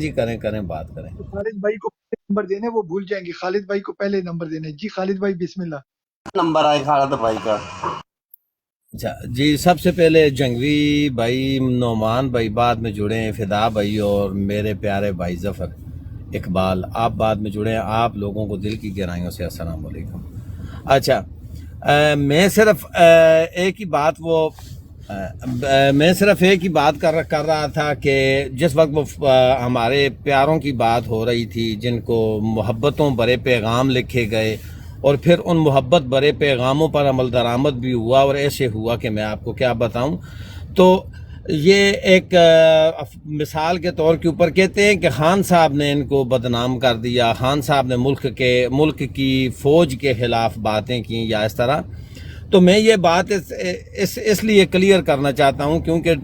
جی کریں کریں بات کریں. خالد بھائی کو نمبر دینے وہ بھول جائیں گے. خالد بھائی کو پہلے نمبر دینے. جی خالد بھائی بسم اللہ. نمبر آئے خالد بھائی کا. اچھا جی، سب سے پہلے جنگوی بھائی، نعمان بھائی بعد میں جڑیں، فدا بھائی اور میرے پیارے بھائی ظفر اقبال آپ بعد میں جڑیں. آپ لوگوں کو دل کی گہرائیوں سے السلام علیکم. اچھا میں صرف ایک ہی بات کر رہا تھا کہ جس وقت وہ ہمارے پیاروں کی بات ہو رہی تھی جن کو محبتوں بھرے پیغام لکھے گئے اور پھر ان محبت بھرے پیغاموں پر عمل درآمد بھی ہوا، اور ایسے ہوا کہ میں آپ کو کیا بتاؤں. تو یہ ایک مثال کے طور کے اوپر کہتے ہیں کہ خان صاحب نے ان کو بدنام کر دیا، خان صاحب نے ملک کی فوج کے خلاف باتیں کی یا اس طرح. تو میں یہ بات اس لیے کلیئر کرنا چاہتا ہوں کیونکہ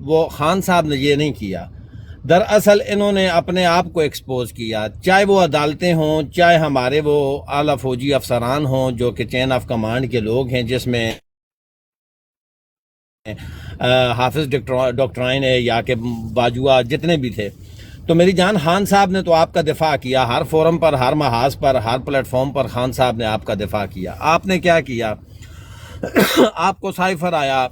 وہ خان صاحب نے یہ نہیں کیا. دراصل انہوں نے اپنے آپ کو ایکسپوز کیا، چاہے وہ عدالتیں ہوں، چاہے ہمارے وہ اعلیٰ فوجی افسران ہوں جو کہ چین آف کمانڈ کے لوگ ہیں، جس میں حافظ ڈاکٹرائن ہے یا کہ باجوہ جتنے بھی تھے. تو میری جان خان صاحب نے تو آپ کا دفاع کیا ہر فورم پر، ہر محاذ پر، ہر پلیٹ فارم پر. خان صاحب نے آپ کا دفاع کیا. آپ نے کیا کیا؟ آپ کو سائفر آیا،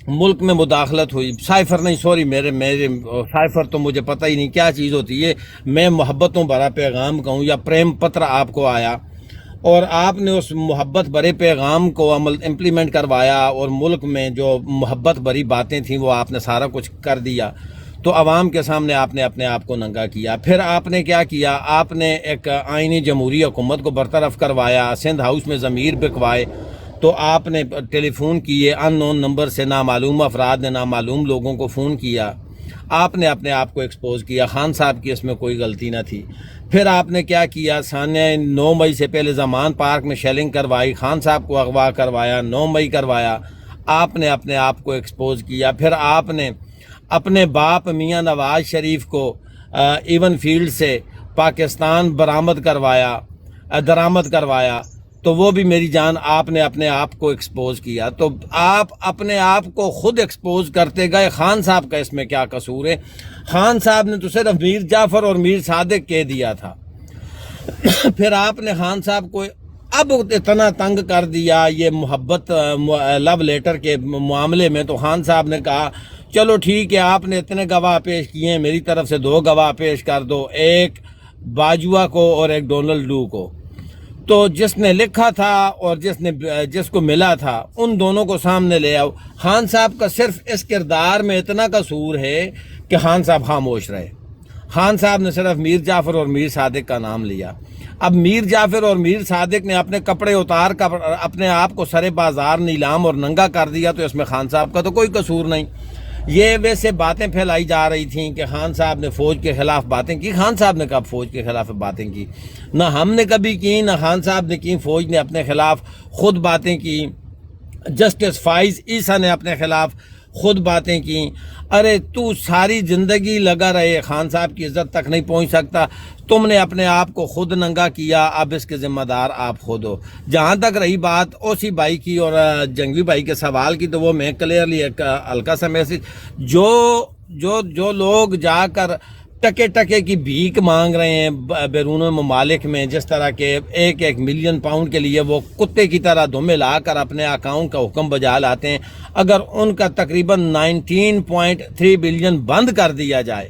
ملک میں مداخلت ہوئی. سائفر نہیں، سوری، میرے سائفر تو مجھے پتہ ہی نہیں کیا چیز ہوتی ہے. میں محبتوں بھرا پیغام کہوں یا پریم پتر آپ کو آیا، اور آپ نے اس محبت بھرے پیغام کو امپلیمنٹ کروایا، اور ملک میں جو محبت بھری باتیں تھیں وہ آپ نے سارا کچھ کر دیا. تو عوام کے سامنے آپ نے اپنے آپ کو ننگا کیا. پھر آپ نے کیا کیا؟ آپ نے ایک آئینی جمہوری حکومت کو برطرف کروایا، سندھ ہاؤس میں ضمیر بکوائے. تو آپ نے ٹیلی فون کیے ان نون نمبر سے، نامعلوم افراد نے نامعلوم لوگوں کو فون کیا. آپ نے اپنے آپ کو ایکسپوز کیا. خان صاحب کی اس میں کوئی غلطی نہ تھی. پھر آپ نے کیا کیا؟ 9 مئی سے پہلے زمان پارک میں شیلنگ کروائی، خان صاحب کو اغوا کروایا، 9 مئی کروایا. آپ نے اپنے آپ کو ایکسپوز کیا. پھر آپ نے اپنے باپ میاں نواز شریف کو ایون فیلڈ سے پاکستان درآمد کروایا. تو وہ بھی میری جان آپ نے اپنے آپ کو ایکسپوز کیا. تو آپ اپنے آپ کو خود ایکسپوز کرتے گئے. خان صاحب کا اس میں کیا قصور ہے؟ خان صاحب نے تو صرف میر جعفر اور میر صادق کہہ دیا تھا. پھر آپ نے خان صاحب کو اب اتنا تنگ کر دیا یہ محبت لو لیٹر کے معاملے میں. تو خان صاحب نے کہا چلو ٹھیک ہے، آپ نے اتنے گواہ پیش کیے ہیں، میری طرف سے 2 گواہ پیش کر دو، ایک باجوہ کو اور ایک ڈونلڈ لو کو. تو جس نے لکھا تھا اور جس کو ملا تھا ان دونوں کو سامنے لے آؤ. خان صاحب کا صرف اس کردار میں اتنا قصور ہے کہ خان صاحب خاموش رہے. خان صاحب نے صرف میر جعفر اور میر صادق کا نام لیا. اب میر جعفر اور میر صادق نے اپنے کپڑے اتار کر اپنے آپ کو سرے بازار نیلام اور ننگا کر دیا. تو اس میں خان صاحب کا تو کوئی قصور نہیں. یہ ویسے باتیں پھیلائی جا رہی تھیں کہ خان صاحب نے فوج کے خلاف باتیں کی. خان صاحب نے کب فوج کے خلاف باتیں کی؟ نہ ہم نے کبھی کی، نہ خان صاحب نے کی. فوج نے اپنے خلاف خود باتیں کی. جسٹس فائز عیسیٰ نے اپنے خلاف خود باتیں کی. ارے تو ساری زندگی لگا رہے، خان صاحب کی عزت تک نہیں پہنچ سکتا. تم نے اپنے آپ کو خود ننگا کیا، اب اس کے ذمہ دار آپ خود ہو. جہاں تک رہی بات اوسی بھائی کی اور جنگوی بھائی کے سوال کی، تو وہ میں کلیئرلی ایک ہلکا سا میسج، جو لوگ جا کر ٹکے کی بھیک مانگ رہے ہیں بیرون ممالک میں، جس طرح کے 1 ملین پاؤنڈ کے لیے وہ کتے کی طرح دھمے لا کر اپنے اکاؤنٹ کا حکم بجا لاتے ہیں، اگر ان کا تقریباً 19.3 بلین بند کر دیا جائے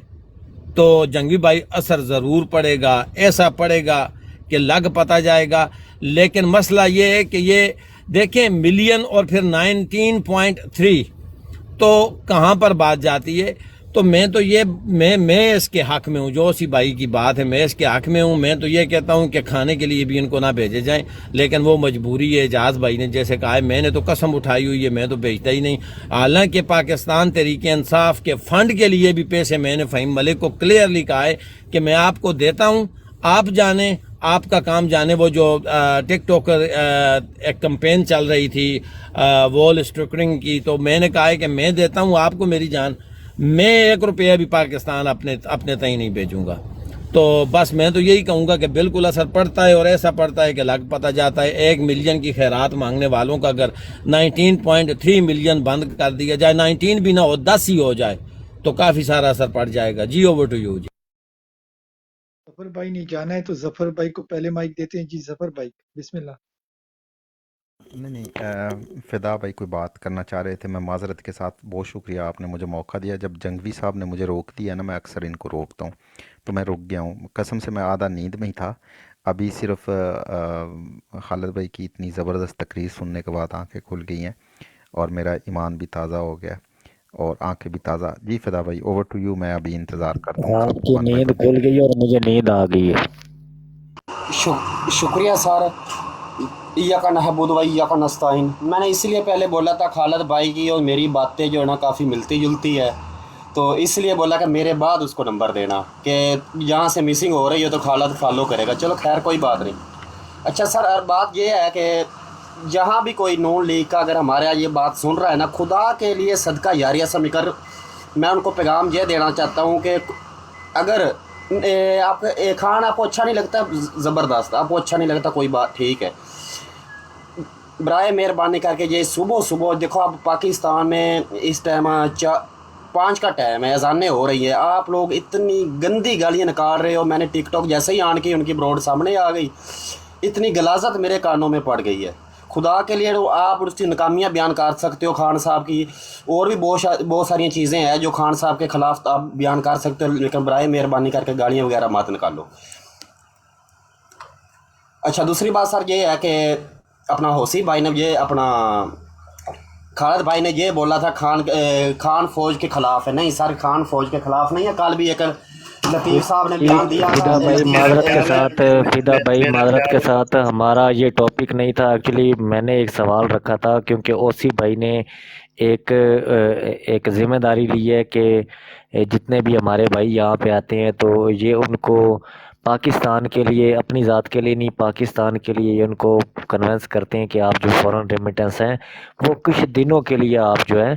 تو جنگوی بھائی اثر ضرور پڑے گا. ایسا پڑے گا کہ لگ پتہ جائے گا. لیکن مسئلہ یہ ہے کہ یہ دیکھیں ملین اور پھر 19.3 تو کہاں پر بات جاتی ہے. تو میں اس کے حق میں ہوں. جو اسی بھائی کی بات ہے، میں اس کے حق میں ہوں. میں تو یہ کہتا ہوں کہ کھانے کے لیے بھی ان کو نہ بھیجے جائیں، لیکن وہ مجبوری ہے. اعجاز بھائی نے جیسے کہا ہے، میں نے تو قسم اٹھائی ہوئی ہے، میں تو بھیجتا ہی نہیں. حالانکہ پاکستان تحریک انصاف کے فنڈ کے لیے بھی پیسے میں نے فہیم ملک کو کلیئرلی کہا ہے کہ میں آپ کو دیتا ہوں، آپ جانیں، آپ کا کام جانے. وہ جو ٹک ٹاکر ایک کمپین چل رہی تھی وال اسٹرکرنگ کی، تو میں نے کہا ہے کہ میں دیتا ہوں آپ کو میری جان، میں 1 روپیہ بھی پاکستان اپنے تئیں نہیں بھیجوں گا. تو بس میں تو یہی کہوں گا کہ بالکل اثر پڑتا ہے، اور ایسا پڑتا ہے کہ لگ پتہ جاتا ہے. 1 ملین کی خیرات مانگنے والوں کا اگر 19.3 ملین بند کر دیا جائے، 19 بھی نہ ہو 10 ہی ہو جائے، تو کافی سارا اثر پڑ جائے گا. G over to U. جی ظفر بھائی نے جانا ہے تو ظفر بھائی کو پہلے مائک دیتے ہیں جی ظفر بھائی بسم اللہ نہیں فدا بھائی کوئی بات کرنا چاہ رہے تھے. میں معذرت کے ساتھ بہت شکریہ آپ نے مجھے موقع دیا. جب جنگوی صاحب نے مجھے روک دیا نا، میں اکثر ان کو روکتا ہوں تو میں رک گیا ہوں قسم سے. میں آدھا نیند میں ہی تھا. ابھی صرف خالد بھائی کی اتنی زبردست تقریر سننے کے بعد آنکھیں کھل گئی ہیں اور میرا ایمان بھی تازہ ہو گیا اور آنکھیں بھی تازہ. جی فدا بھائی اوور ٹو یو. میں ابھی انتظار کرتا ہوں آپ آپ کو کی 1 بائی نیند 1. کھل گئی اور مجھے نیند آ گئی ہے. شکریہ سر. ایاک نعبد و ایاک نستعین. میں نے اس لیے پہلے بولا تھا خالد بھائی کی اور میری باتیں جو ہے نا کافی ملتی جلتی ہے، تو اس لیے بولا کہ میرے بعد اس کو نمبر دینا کہ جہاں سے مسنگ ہو رہی ہے تو خالد فالو کرے گا. چلو خیر کوئی بات نہیں. اچھا سر بات یہ ہے کہ جہاں بھی کوئی نون لیگ کا اگر ہمارے یہاں یہ بات سن رہا ہے نا، خدا کے لیے صدقہ جاریہ سمجھ کر میں ان کو پیغام یہ دینا چاہتا ہوں کہ اگر آپ خان آپ کو اچھا نہیں لگتا زبردست، آپ کو اچھا نہیں لگتا کوئی بات ٹھیک ہے، برائے مہربانی کر کے یہ صبح صبح دیکھو اب پاکستان میں اس ٹائم 5 کا ٹائم ہے، اذانیں ہو رہی ہے، آپ لوگ اتنی گندی گالیاں نکال رہے ہو. میں نے ٹک ٹاک جیسے ہی آن کی ان کی بروڈ سامنے آ گئی، اتنی غلاظت میرے کانوں میں پڑ گئی ہے. خدا کے لیے آپ اس کی ناکامیاں بیان کر سکتے ہو خان صاحب کی، اور بھی بہت ساری چیزیں ہیں جو خان صاحب کے خلاف آپ بیان کر سکتے ہو، لیکن برائے مہربانی کر کے گالیاں وغیرہ مت نکالو. اچھا دوسری بات سر یہ ہے کہ اپنا حوثی بھائی نے یہ اپنا خالد بھائی نے یہ بولا تھا خان فوج کے خلاف ہے. نہیں سر خان فوج کے خلاف نہیں ہے. کل بھی ایک لطیف صاحب نے بیان دیا تھا. فدا بھائی معذرت کے لطیف ساتھ، فدا بھائی معذرت کے ساتھ، ہمارا یہ ٹاپک نہیں تھا ایکچولی. میں نے ایک سوال رکھا تھا کیونکہ اوسی بھائی نے ایک ذمہ داری لی ہے کہ جتنے بھی ہمارے بھائی یہاں پہ آتے ہیں تو یہ ان کو پاکستان کے لیے، اپنی ذات کے لیے نہیں، پاکستان کے لیے یہ ان کو کنونس کرتے ہیں کہ آپ جو فورن ریمیٹنس ہیں وہ کچھ دنوں کے لیے آپ جو ہے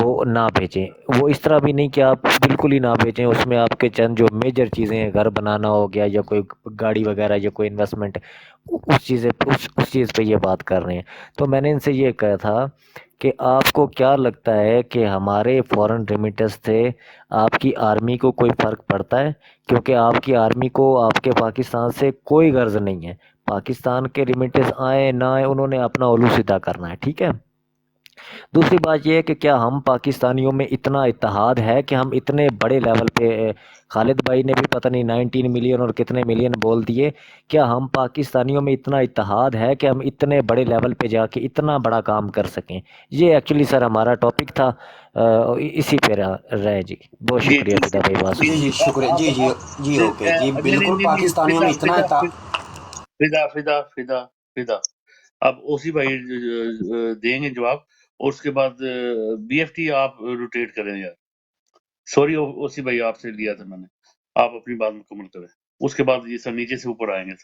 وہ نہ بھیجیں. وہ اس طرح بھی نہیں کہ آپ بالکل ہی نہ بھیجیں، اس میں آپ کے چند جو میجر چیزیں ہیں، گھر بنانا ہو گیا یا کوئی گاڑی وغیرہ یا کوئی انویسٹمنٹ، اس چیز پہ یہ بات کر رہے ہیں. تو میں نے ان سے یہ کہا تھا کہ آپ کو کیا لگتا ہے کہ ہمارے فورن ریمیٹنس سے آپ کی آرمی کو کوئی فرق پڑتا ہے؟ کیونکہ آپ کی آرمی کو آپ کے پاکستان سے کوئی غرض نہیں ہے. پاکستان کے ریمیٹنس آئے نہ آئے انہوں نے اپنا اولو سیدھا کرنا ہے، ٹھیک ہے. دوسری بات یہ ہے کہ کیا ہم پاکستانیوں میں اتنا اتحاد ہے کہ ہم اتنے بڑے لیول پہ، خالد بھائی نے بھی پتہ نہیں 19 ملین اور کتنے ملین بول دیے، کیا ہم پاکستانیوں میں اتنا اتحاد ہے کہ ہم اتنے بڑے لیول پہ جا کے اتنا بڑا کام کر سکیں؟ یہ ایکچولی سر ہمارا ٹاپک تھا، اسی پہ رہے. جی بہت جی شکریہ جی فدا بھائی بات جی سنیں. جی شکریہ. آپ جی جی آپ جی اوکے جی نہیں نہیں بالکل نہیں نہیں، پاکستانیوں میں اتنا فدا فدا فدا فدا. اب اوسی بھائی دیں گے جواب، اور اس کے بعد بی ایف ٹی آپ روٹیٹ کریں یار. سوری اوسی بھائی آپ سے لیا تھا میں نے، آپ اپنی بات مکمل کریں، اس کے بعد یہ سر نیچے سے اوپر آئیں گے.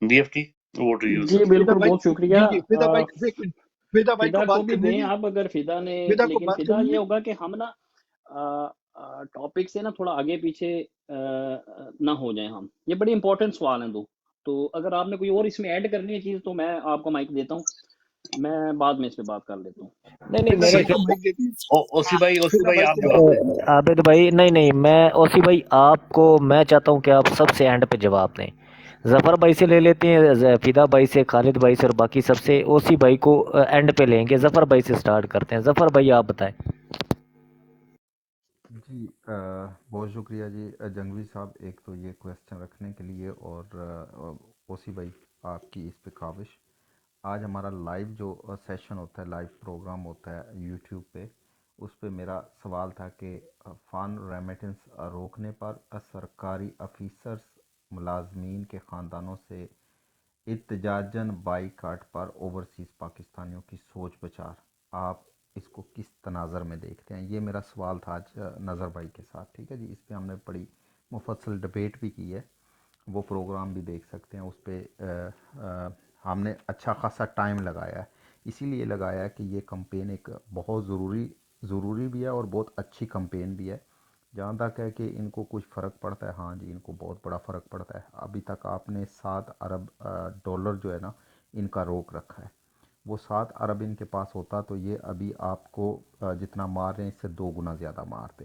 B F T over to U G sir. فدا بالکل، بھائی بہت شکریہ. جی جی فدا بھائی ایک منٹ فدا بھائی کو فدا کو بات بھی کرنے دیں دیں آپ اگر فدا نے، فدا کو لیکن بات فدا کرنے یہ دیں ہوگا کہ ہم نا ٹاپک سے نا تھوڑا آگے پیچھے نہ ہو جائیں ہم. یہ بڑی امپورٹنٹ سوال ہیں دو، تو اگر آپ نے کوئی اور اس میں ایڈ کرنی ہے چیز تو میں آپ کو مائک دیتا ہوں، میں بعد میں اس پہ بات کر لیتا ہوں. نہیں نہیں، فدا میرے بھائی کو مائک دیتے ہیں اوسی فدا بھائی بھائی آپ کو جواب دیں. عابد بھائی، نہیں میں اوسی بھائی آپ کو میں چاہتا ہوں کہ آپ سب سے اینڈ پہ جواب دیں. ظفر بھائی سے لے لیتے ہیں، فدا بھائی سے، خالد بھائی سے اور باقی سب سے. اوسی بھائی کو اینڈ پہ لیں گے. ظفر بھائی سے سٹارٹ کرتے ہیں. ظفر بھائی آپ بتائیں. جی بہت شکریہ جی جنگوی صاحب، ایک تو یہ کویسچن رکھنے کے لیے، اور اوسی بھائی آپ کی اس پہ کاوش. آج ہمارا لائیو جو سیشن ہوتا ہے، لائیو پروگرام ہوتا ہے یوٹیوب پہ، اس پہ میرا سوال تھا کہ فان ریمیٹنس روکنے پر سرکاری افیسرز ملازمین کے خاندانوں سے احتجاجاً بائی کاٹ پر اوورسیز پاکستانیوں کی سوچ بچار. آپ اس کو کس تناظر میں دیکھتے ہیں؟ یہ میرا سوال تھا آج نظر بھائی کے ساتھ. ٹھیک ہے جی، اس پہ ہم نے بڑی مفصل ڈبیٹ بھی کی ہے، وہ پروگرام بھی دیکھ سکتے ہیں. اس پہ ہم نے اچھا خاصا ٹائم لگایا ہے. اسی لیے لگایا ہے کہ یہ کمپین ایک بہت ضروری بھی ہے اور بہت اچھی کمپین بھی ہے. جہاں تک ہے کہ ان کو کچھ فرق پڑتا ہے، ہاں جی ان کو بہت بڑا فرق پڑتا ہے. ابھی تک آپ نے 7 ارب ڈالر جو ہے نا ان کا روک رکھا ہے. وہ 7 ارب ان کے پاس ہوتا تو یہ ابھی آپ کو جتنا مار رہے ہیں اس سے 2 گنا زیادہ مارتے.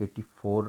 84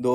2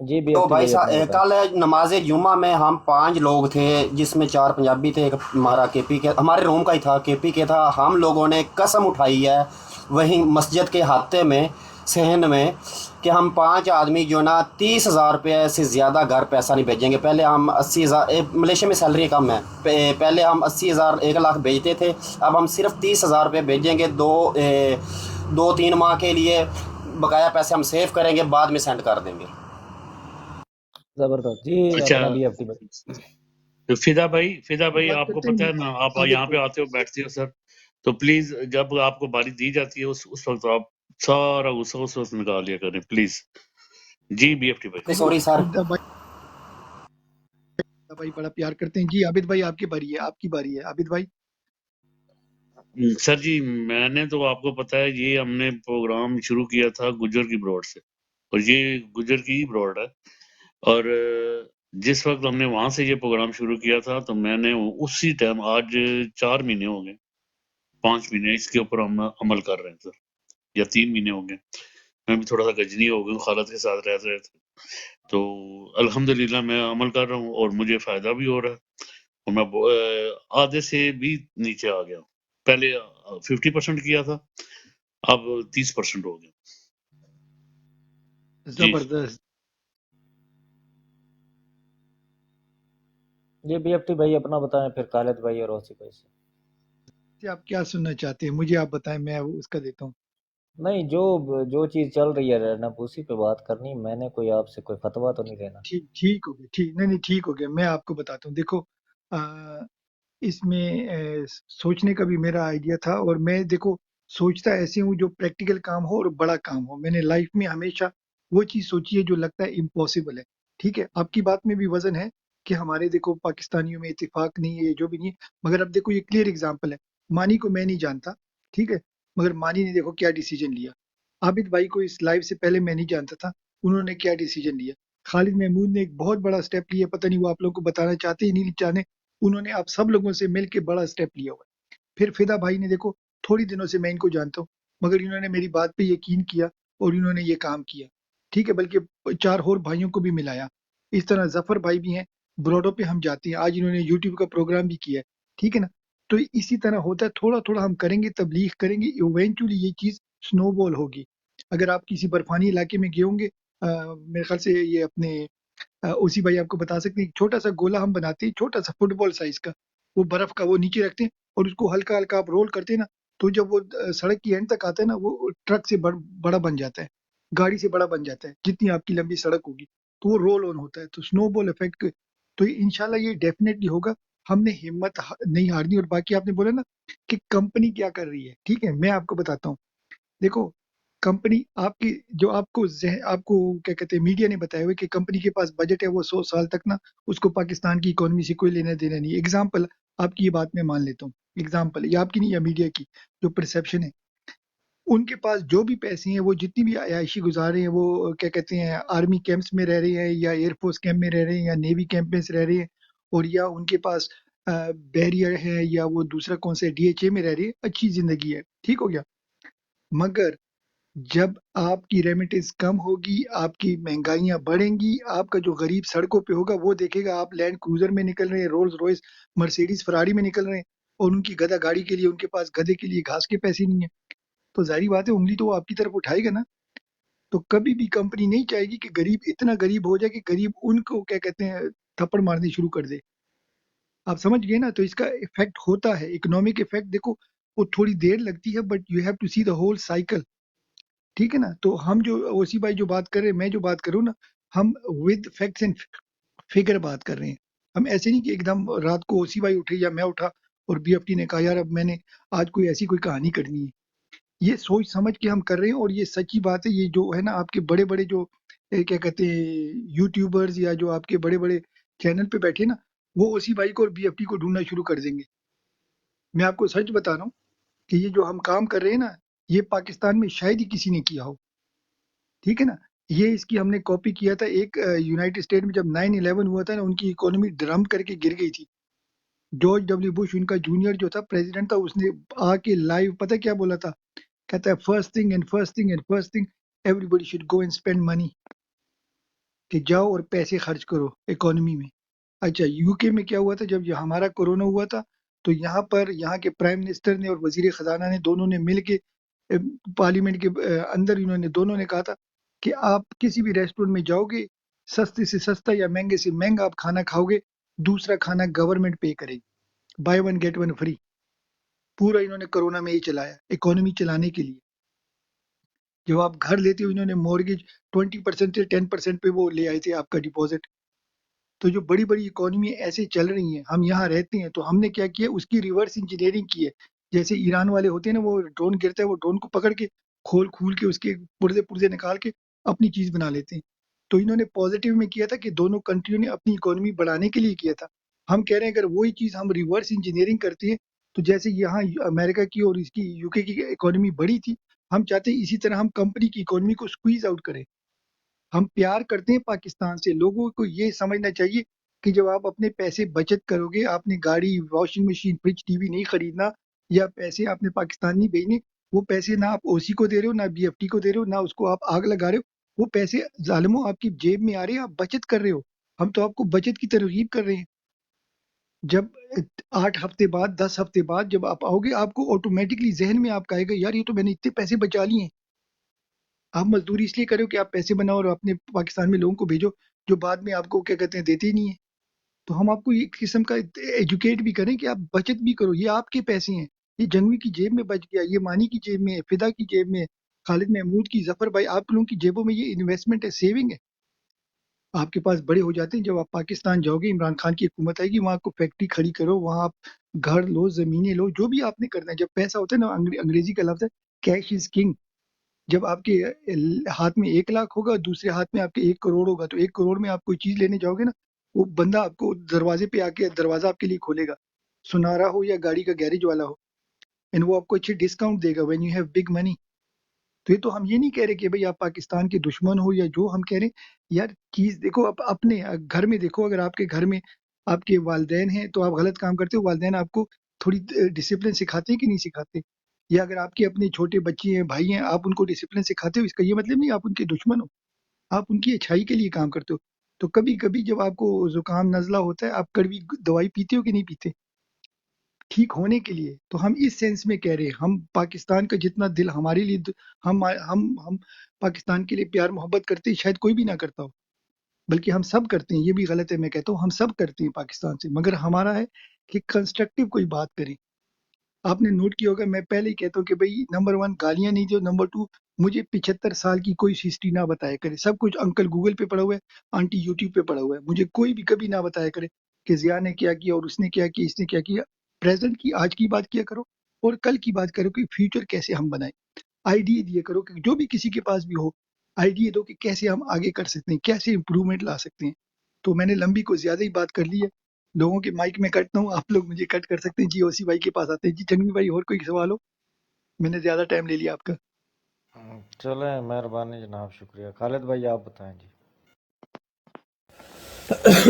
جی بی تو ایف ٹی بھائی بھائی اپنا بتائیں. کل نماز جمعہ میں ہم 5 لوگ تھے، جس میں 4 پنجابی تھے، ایک ہمارا کے پی کے ہمارے روم کا ہی تھا، کے پی کے تھا. ہم لوگوں نے قسم اٹھائی ہے وہیں مسجد کے ہاتے میں صحن میں کہ ہم 5 آدمی جو نا 30,000 روپے سے زیادہ گھر پیسہ نہیں بھیجیں گے. پہلے ہم 80,000 ملیشیا میں سیلری کم ہے، پہلے ہم 80,000 1 لاکھ بھیجتے تھے، اب ہم صرف 30,000 روپے بھیجیں گے. 2-3 ماہ کے لیے بقایا پیسے ہم سیو کریں گے، بعد میں سینڈ کر دیں گے. زبردست. جی اچھا اپنا بی ایف ٹی بھائی. تو فدا بھائی بات آپ کو کرتے پتہ ہیں ہے نا، آپ عابد یہاں پہ بھائی. آتے ہو بیٹھتے ہو سر، تو پلیز جب آپ کو باری دی جاتی ہے اس وقت آپ سارا غصہ اس وقت نکال لیا کریں پلیز. جی بی ایف ٹی بھائی. دیکھو سوری سر. فدا بھائی بڑا پیار کرتے ہیں. جی عابد بھائی آپ کی باری ہے، آپ کی باری ہے عابد بھائی. سر جی میں نے تو آپ کو پتا ہے یہ ہم نے پروگرام شروع کیا تھا گجر کی بروڈ سے، اور یہ گجر کی بروڈ ہے، اور جس وقت ہم نے وہاں سے یہ پروگرام شروع کیا تھا تو میں نے اسی ٹائم، آج 4 مہینے ہو گئے، 5 مہینے اس کے اوپر ہم عمل کر رہے ہیں سر، یا 3 مہینے ہو گئے. میں بھی تھوڑا سا گجنی ہو گئی خالد کے ساتھ رہتے رہتے، تو الحمدللہ میں عمل کر رہا ہوں اور مجھے فائدہ بھی ہو رہا ہے، اور میں آدھے سے بھی نیچے آ گیا ہوں. پہلے 50% کیا تھا، اب 30% ہو گیا. جی زبردست. جی بی ایف ٹی بھائی اپنا بتائیں، پھر خالد بھائی اور اوسی بھائی سے. آپ کیا سننا چاہتے ہیں؟ مجھے آپ بتائیں، میں اس کا دیتا ہوں. نہیں، جو چیز چل رہی ہے رہنب اسی پہ بات کرنی. میں نے کوئی آپ سے کوئی فتویٰ تو نہیں دینا. ٹھیک ہو گیا، ٹھیک نہیں ٹھیک ہو گیا. میں آپ کو بتاتا ہوں. دیکھو اس میں سوچنے کا بھی میرا آئیڈیا تھا، اور میں دیکھو سوچتا ایسے ہوں جو پریکٹیکل کام ہو اور بڑا کام ہو. میں نے لائف میں ہمیشہ وہ چیز سوچی ہے جو لگتا ہے امپاسبل ہے. ٹھیک ہے، آپ کی بات میں بھی وزن ہے کہ ہمارے دیکھو پاکستانیوں میں اتفاق نہیں ہے، جو بھی نہیں ہے. مگر اب دیکھو یہ کلیئر اگزامپل ہے. مانی کو میں نہیں جانتا، ٹھیک ہے، مگر مانی نے دیکھو کیا ڈیسیجن لیا. عابد بھائی کو اس لائف سے پہلے میں نہیں جانتا تھا، انہوں نے کیا ڈیسیجن لیا. خالد محمود نے ایک بہت بڑا سٹیپ لیا، پتہ نہیں وہ آپ لوگوں کو بتانا چاہتے ہی نہیں چاہنے. انہوں نے آپ سب لوگوں سے مل کے بڑا سٹیپ لیا ہوا ہے. پھر فدا بھائی نے دیکھو تھوڑی دنوں سے میں ان کو جانتا ہوں، مگر انہوں نے میری بات پہ یقین کیا اور انہوں نے یہ کام کیا. ٹھیک ہے، بلکہ 4 اور بھائیوں کو بھی ملایا. اس طرح ظفر بھائی بھی ہیں، بروڈو پہ ہم جاتے ہیں، آج انہوں نے یوٹیوب کا پروگرام بھی کیا ہے. ٹھیک ہے نا. تو اسی طرح ہوتا ہے، تھوڑا تھوڑا ہم کریں گے، تبلیغ کریں گے، ایونچولی یہ چیز سنو بال ہوگی. اگر آپ کسی برفانی علاقے میں گئے ہوں گے، میرے خیال سے یہ اپنے اسی بھائی آپ کو بتا سکتے ہیں، ایک چھوٹا سا گولا ہم بناتے ہیں، چھوٹا سا فٹ بال سائز کا، وہ برف کا، وہ نیچے رکھتے ہیں اور اس کو ہلکا ہلکا آپ رول کرتے ہیں نا، تو جب وہ سڑک کی اینڈ تک آتا ہے نا، وہ ٹرک سے بڑا بن جاتا ہے، گاڑی سے بڑا بن جاتا ہے. جتنی آپ کی لمبی سڑک ہوگی تو وہ رول آن ہوتا ہے. تو سنو بال افیکٹ، تو انشاءاللہ یہ ڈیفینیٹلی ہوگا. ہم نے ہمت نہیں ہارنی. اور باقی آپ نے بولا نا کہ کمپنی کیا کر رہی ہے، ٹھیک ہے، میں آپ کو بتاتا ہوں. دیکھو کمپنی آپ کی، جو آپ کو کیا کہتے ہیں میڈیا نے بتایا ہوئے کہ کمپنی کے پاس بجٹ ہے، وہ 100 سال تک نا اس کو پاکستان کی اکانومی سے کوئی لینا دینا نہیں. اگزامپل آپ کی یہ بات میں مان لیتا ہوں، اگزامپل یہ آپ کی نہیں، یا میڈیا کی جو پرسیپشن ہے، ان کے پاس جو بھی پیسے ہیں، وہ جتنی بھی عیاشی گزارے ہیں، وہ کیا کہتے ہیں آرمی کیمپس میں رہ رہے ہیں، یا ایئر فورس کیمپ میں رہ رہے ہیں، یا نیوی کیمپ میں رہ رہے ہیں، اور یا ان کے پاس بیریئر ہے، یا وہ دوسرا کون سے ڈی ایچ اے میں رہ رہے ہیں، اچھی زندگی ہے. ٹھیک ہو گیا. مگر جب آپ کی ریمیٹنس کم ہوگی، آپ کی مہنگائیاں بڑھیں گی، آپ کا جو غریب سڑکوں پہ ہوگا وہ دیکھے گا آپ لینڈ کروزر میں نکل رہے ہیں، رولز روئس مرسیڈیز فراری میں نکل رہے ہیں، اور ان کی گدھا گاڑی کے لیے ان کے پاس گدھے کے لیے گھاس کے پیسے نہیں ہیں. تو ظاہری بات ہے انگلی تو وہ آپ کی طرف اٹھائے گا نا. تو کبھی بھی کمپنی نہیں چاہے گی کہ غریب اتنا غریب ہو جائے کہ غریب ان کو کیا کہتے ہیں تھپڑ مارنے شروع کر دے. آپ سمجھ گئے نا. تو اس کا افیکٹ ہوتا ہے، اکنامک افیکٹ. دیکھو وہ تھوڑی دیر لگتی ہے، but you have to see the whole cycle. ٹھیک ہے نا. تو ہم جو اوسی بھائی جو بات کر رہے ہیں، میں جو بات کروں نا، ہم ود فیکٹس اینڈ فگر بات کر رہے ہیں. ہم ایسے نہیں کہ ایک دم رات کو اوسی بھائی اٹھے یا میں اٹھا اور بی ایف ٹی نے کہا یار اب میں نے آج کوئی ایسی کوئی کہانی کرنی ہے. یہ سوچ سمجھ کے ہم کر رہے ہیں، اور یہ سچی بات ہے. یہ جو ہے نا آپ کے بڑے بڑے جو کیا کہتے ہیں یوٹیوبرز، یا جو آپ کے بڑے بڑے چینل پہ بیٹھے نا، وہ اوسی بھائی کو اور بی ایف ٹی کو ڈھونڈنا شروع کر دیں گے. میں آپ کو سچ بتا رہا ہوں کہ یہ جو ہم کام کر رہے ہیں نا، یہ پاکستان میں شاید ہی کسی نے کیا ہو. ٹھیک ہے نا. یہ اس کی ہم نے کاپی کیا تھا. ایک یونائٹڈ اسٹیٹ میں جب 9/11 ہوا تھا نا، ان کی اکانومی ڈرم کر کے گر گئی تھی. جارج ڈبلیو بش ان کا جونیئر جو تھا پریزیڈنٹ تھا، اس نے آ کے لائیو پتہ کیا بولا تھا؟ کہتا ہے first thing everybody should go and spend money. کہ جاؤ اور پیسے خرچ کرو اکانومی میں. اچھا UK میں کیا ہوا تھا جب ہمارا کورونا ہوا تھا تو یہاں پر یہاں کے پرائم منسٹر نے اور وزیر خزانہ نے دونوں نے مل کے پارلیمنٹ کے اندر انہوں نے دونوں نے کہا تھا کہ آپ کسی بھی ریسٹورینٹ میں جاؤ گے سستے سے سستا یا مہنگے سے مہنگا آپ کھانا کھاؤ گے, دوسرا کھانا گورنمنٹ پے کرے گی, buy one get one free. پورا انہوں نے کرونا میں ہی چلایا اکانومی چلانے کے لیے. جب آپ گھر لیتے ہو انہوں نے مورگیج 20% سے 10% پہ وہ لے آئے تھے آپ کا ڈپازٹ. تو جو بڑی بڑی اکانومی ایسے چل رہی ہیں, ہم یہاں رہتے ہیں تو ہم نے کیا کیا اس کی ریورس انجینئرنگ کی ہے. جیسے ایران والے ہوتے ہیں نا, وہ ڈرون گرتا ہے وہ ڈرون کو پکڑ کے کھول کے اس کے پرزے نکال کے اپنی چیز بنا لیتے ہیں. تو انہوں نے پازیٹیو میں کیا تھا کہ دونوں کنٹریوں نے اپنی اکانومی بڑھانے کے لیے کیا تھا. ہم کہہ رہے ہیں اگر وہی چیز ہم ریورس انجینئرنگ کرتے ہیں تو جیسے یہاں امریکہ کی اور اس کی UK کی اکانومی بڑی تھی, ہم چاہتے ہیں اسی طرح ہم کمپنی کی اکانومی کو سکویز آؤٹ کریں. ہم پیار کرتے ہیں پاکستان سے. لوگوں کو یہ سمجھنا چاہیے کہ جب آپ اپنے پیسے بچت کرو گے, آپ نے گاڑی, washing machine, fridge, T V نہیں خریدنا, یا پیسے آپ نے پاکستان نہیں بھیجنے, وہ پیسے نہ آپ OC کو دے رہے ہو, نہ BFT کو دے رہے ہو, نہ اس کو آپ آگ لگا رہے ہو, وہ پیسے ظالموں آپ کی جیب میں آ رہے ہیں, آپ بچت کر رہے ہو. ہم تو آپ کو بچت کی ترغیب کر رہے ہیں. جب 8 ہفتے بعد 10 ہفتے بعد جب آپ آؤ گے, آپ کو آٹومیٹکلی ذہن میں آپ کا آئے گا یار یہ تو میں نے اتنے پیسے بچا لیے ہیں. آپ مزدوری اس لیے کرو کہ آپ پیسے بناؤ اور اپنے پاکستان میں لوگوں کو بھیجو جو بعد میں آپ کو کیا کہتے ہیں دیتے ہی نہیں ہیں. تو ہم آپ کو ایک قسم کا ایجوکیٹ بھی کریں کہ آپ بچت بھی کرو, یہ آپ کے پیسے ہیں, یہ جنگوی کی جیب میں بچ گیا, یہ مانی کی جیب میں, فدا کی جیب میں, خالد محمود کی, ظفر بھائی, آپ لوگوں کی جیبوں میں یہ انویسٹمنٹ ہے, سیونگ ہے. آپ کے پاس بڑے ہو جاتے ہیں. جب آپ پاکستان جاؤ گے, عمران خان کی حکومت آئے گی, وہاں کو فیکٹری کھڑی کرو, وہاں آپ گھر لو, زمینیں لو, جو بھی آپ نے کرنا ہے. جب پیسہ ہوتا ہے نا, انگریزی کا لفظ ہے کیش از کنگ. جب آپ کے ہاتھ میں 1 لاکھ ہوگا, دوسرے ہاتھ میں آپ کے 1 کروڑ ہوگا, تو 1 کروڑ میں آپ کوئی چیز لینے جاؤ گے نا, وہ بندہ آپ کو دروازے پہ آ کے دروازہ آپ کے لیے کھولے گا, سنارا ہو یا گاڑی کا گیرج والا ہو, اینڈ وہ آپ کو اچھے ڈسکاؤنٹ دے گا when you have big money. تو یہ تو ہم یہ نہیں کہہ رہے کہ بھئی آپ پاکستان کے دشمن ہو, یا جو ہم کہہ رہے ہیں یار چیز دیکھو. آپ اپنے گھر میں دیکھو, اگر آپ کے گھر میں آپ کے والدین ہیں تو آپ غلط کام کرتے ہو, والدین آپ کو تھوڑی ڈسپلن سکھاتے ہیں کہ نہیں سکھاتے؟ یا اگر آپ کے اپنے چھوٹے بچے ہیں, بھائی ہیں, آپ ان کو ڈسپلن سکھاتے ہو, اس کا یہ مطلب نہیں آپ ان کے دشمن ہو, آپ ان کی اچھائی کے لیے کام کرتے ہو. تو کبھی کبھی جب آپ کو زکام نزلہ ہوتا ہے, آپ کڑوی دوائی پیتے ہو کہ نہیں پیتے ٹھیک ہونے کے لیے؟ تو ہم اس سینس میں کہہ رہے ہیں, ہم پاکستان کا جتنا دل ہمارے لیے ہم پاکستان کے لیے پیار محبت کرتے ہیں, شاید کوئی بھی نہ کرتا ہو, بلکہ ہم سب کرتے ہیں. یہ بھی غلط ہے میں کہتا ہوں, ہم سب کرتے ہیں پاکستان سے, مگر ہمارا ہے کہ کنسٹرکٹیو کوئی بات کریں. آپ نے نوٹ کیا ہوگا, میں پہلے ہی کہتا ہوں کہ بھئی نمبر 1 گالیاں نہیں دو, نمبر 2 مجھے 75 سال کی کوئی ہسٹری نہ بتایا کرے. سب کچھ انکل گوگل پہ پڑا ہوا ہے, آنٹی یوٹیوب پہ پڑا ہوا ہے. مجھے کوئی بھی کبھی نہ بتایا کرے کہ ضیاء نے کیا کیا اور اس نے کیا کیا, اس نے کیا کیا. پریزنٹ کی, آج کی بات کیا کرو, اور کل کی بات کرو کہ فیوچر کیسے ہم بنائیں. آئیڈیا دیا کرو کہ جو بھی کسی کے پاس بھی ہو, آئیڈیا دو کہ کیسے ہم آگے کر سکتے ہیں, کیسے امپروومنٹ لا سکتے ہیں. تو میں نے لمبی کو زیادہ ہی بات کر لی ہے, لوگوں کے مائک میں کٹتا ہوں, آپ لوگ مجھے کٹ کر سکتے ہیں. جی OC بھائی کے پاس آتے ہیں. جی جنگوی بھائی, اور کوئی سوال ہو؟ میں نے زیادہ ٹائم لے لیا آپ کا. چلیں مہربانی جناب, شکریہ. خالد بھائی آپ بتائیں جی.